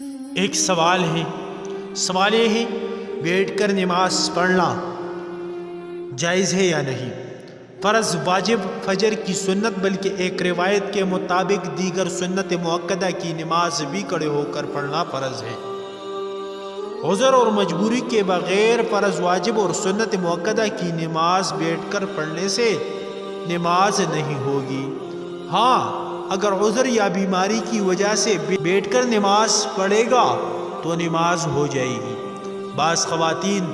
ایک سوال یہ ہے بیٹھ کر نماز پڑھنا جائز ہے یا نہیں؟ فرض، واجب، فجر کی سنت بلکہ ایک روایت کے مطابق دیگر سنت مؤکدہ کی نماز بھی کھڑے ہو کر پڑھنا فرض ہے۔ عذر اور مجبوری کے بغیر فرض، واجب اور سنت مؤکدہ کی نماز بیٹھ کر پڑھنے سے نماز نہیں ہوگی۔ ہاں، اگر عذر یا بیماری کی وجہ سے بیٹھ کر نماز پڑھے گا تو نماز ہو جائے گی۔ بعض خواتین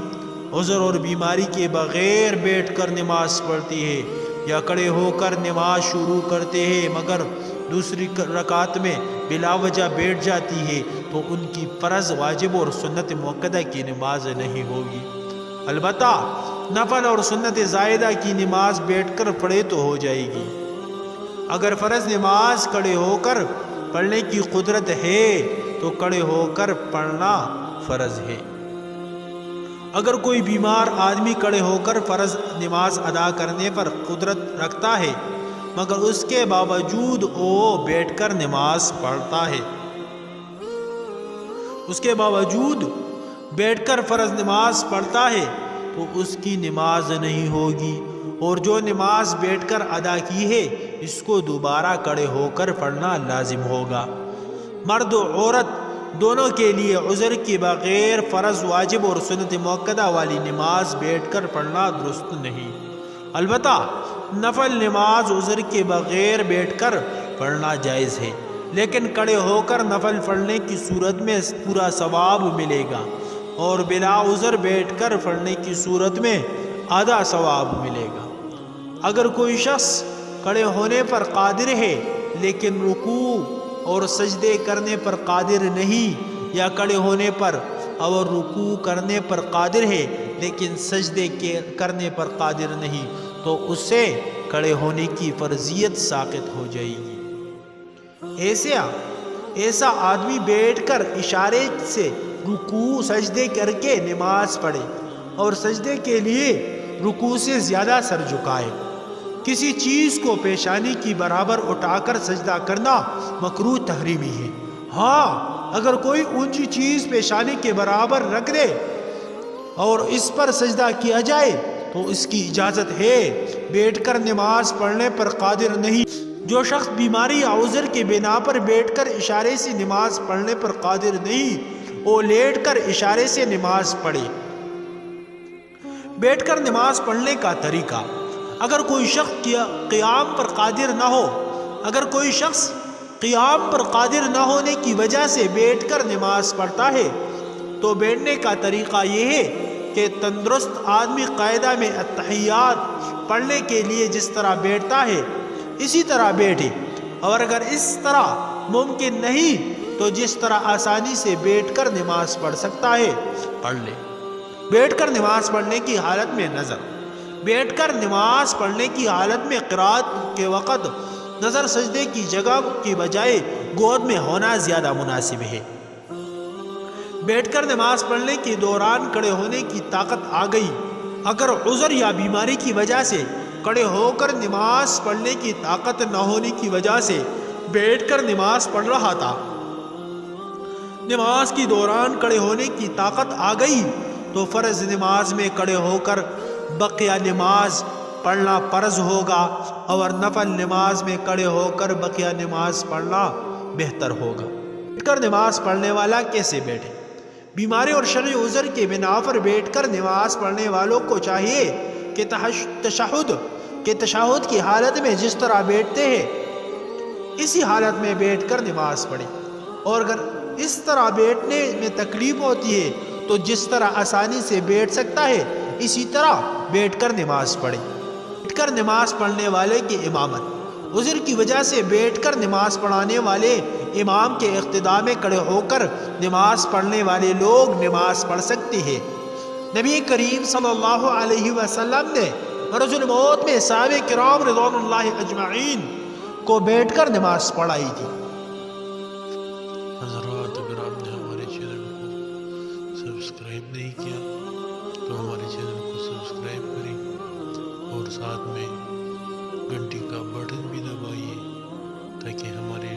عذر اور بیماری کے بغیر بیٹھ کر نماز پڑھتی ہے یا کھڑے ہو کر نماز شروع کرتے ہیں مگر دوسری رکعت میں بلا وجہ بیٹھ جاتی ہے تو ان کی فرض، واجب اور سنت مؤکدہ کی نماز نہیں ہوگی۔ البتہ نفل اور سنت زائدہ کی نماز بیٹھ کر پڑھے تو ہو جائے گی۔ اگر فرض نماز کھڑے ہو کر پڑھنے کی قدرت ہے تو کھڑے ہو کر پڑھنا فرض ہے۔ اگر کوئی بیمار آدمی کھڑے ہو کر فرض نماز ادا کرنے پر قدرت رکھتا ہے مگر اس کے باوجود وہ بیٹھ کر نماز پڑھتا ہے، بیٹھ کر فرض نماز پڑھتا ہے تو اس کی نماز نہیں ہوگی، اور جو نماز بیٹھ کر ادا کی ہے اس کو دوبارہ کھڑے ہو کر پڑھنا لازم ہوگا۔ مرد و عورت دونوں کے لیے عذر کے بغیر فرض، واجب اور سنت مؤکدہ والی نماز بیٹھ کر پڑھنا درست نہیں۔ البتہ نفل نماز عذر کے بغیر بیٹھ کر پڑھنا جائز ہے، لیکن کھڑے ہو کر نفل پڑھنے کی صورت میں پورا ثواب ملے گا اور بلا عذر بیٹھ کر پڑھنے کی صورت میں آدھا ثواب ملے گا۔ اگر کوئی شخص کھڑے ہونے پر قادر ہے لیکن رکوع اور سجدے کرنے پر قادر نہیں، یا کھڑے ہونے پر اور رکوع کرنے پر قادر ہے لیکن سجدے کرنے پر قادر نہیں تو اس سے کھڑے ہونے کی فرضیت ساقط ہو جائے گی۔ ایسا آدمی بیٹھ کر اشارے سے رکوع سجدے کر کے نماز پڑھے اور سجدے کے لیے رکوع سے زیادہ سر جھکائے۔ کسی چیز کو پیشانی کی برابر اٹھا کر سجدہ کرنا مکروہ تحریمی ہے۔ ہاں، اگر کوئی اونچی چیز پیشانی کے برابر رکھ دے اور اس پر سجدہ کیا جائے تو اس کی اجازت ہے۔ بیٹھ کر نماز پڑھنے پر قادر نہیں، جو شخص بیماری یا عذر کے بنا پر بیٹھ کر اشارے سے نماز پڑھنے پر قادر نہیں، وہ لیٹ کر اشارے سے نماز پڑھے۔ بیٹھ کر نماز پڑھنے کا طریقہ: اگر کوئی شخص قیام پر قادر نہ ہونے کی وجہ سے بیٹھ کر نماز پڑھتا ہے تو بیٹھنے کا طریقہ یہ ہے کہ تندرست آدمی قاعدہ میں اتحیات پڑھنے کے لیے جس طرح بیٹھتا ہے اسی طرح بیٹھے، اور اگر اس طرح ممکن نہیں تو جس طرح آسانی سے بیٹھ کر نماز پڑھ سکتا ہے پڑھ لے۔ بیٹھ کر نماز پڑھنے کی حالت میں نظر: بیٹھ کر نماز پڑھنے کی حالت میں قرات کے وقت نظر سجدے کی جگہ کی بجائے گود میں ہونا زیادہ مناسب ہے۔ بیٹھ کر نماز پڑھنے کے دوران کھڑے ہونے کی طاقت آ گئی، اگر عذر یا بیماری کی وجہ سے کھڑے ہو کر نماز پڑھنے کی طاقت نہ ہونے کی وجہ سے بیٹھ کر نماز پڑھ رہا تھا، نماز کے دوران کھڑے ہونے کی طاقت آ گئی تو فرض نماز میں کھڑے ہو کر بقیہ نماز پڑھنا فرض ہوگا، اور نفل نماز میں کھڑے ہو کر بقیہ نماز پڑھنا بہتر ہوگا۔ بیٹھ کر نماز پڑھنے والا کیسے بیٹھے؟ بیماری اور شرعی عذر کے بنا پر بیٹھ کر نماز پڑھنے والوں کو چاہیے کہ تشہد کی حالت میں جس طرح بیٹھتے ہیں اسی حالت میں بیٹھ کر نماز پڑھے، اور اگر اس طرح بیٹھنے میں تکلیف ہوتی ہے تو جس طرح آسانی سے بیٹھ سکتا ہے اسی طرح بیٹھ کر نماز پڑھے۔ بیٹھ کر نماز پڑھنے والے کی امامت: عذر کی وجہ سے بیٹھ کر نماز پڑھانے والے امام کے اقتداء میں کھڑے ہو کر نماز پڑھنے والے لوگ نماز پڑھ سکتے ہیں۔ نبی کریم صلی اللہ علیہ وسلم نے مرض الموت میں صحابہ کرام رضوان اللہ اجمعین کو بیٹھ کر نماز پڑھائی تھی۔ حضرات، اگر آپ نے ہمارے چینل کو سبسکرائب نہیں کیا تو ہمارے چینل کو سبسکرائب کریں اور ساتھ میں گھنٹی کا بٹن بھی دبائیے تاکہ ہمارے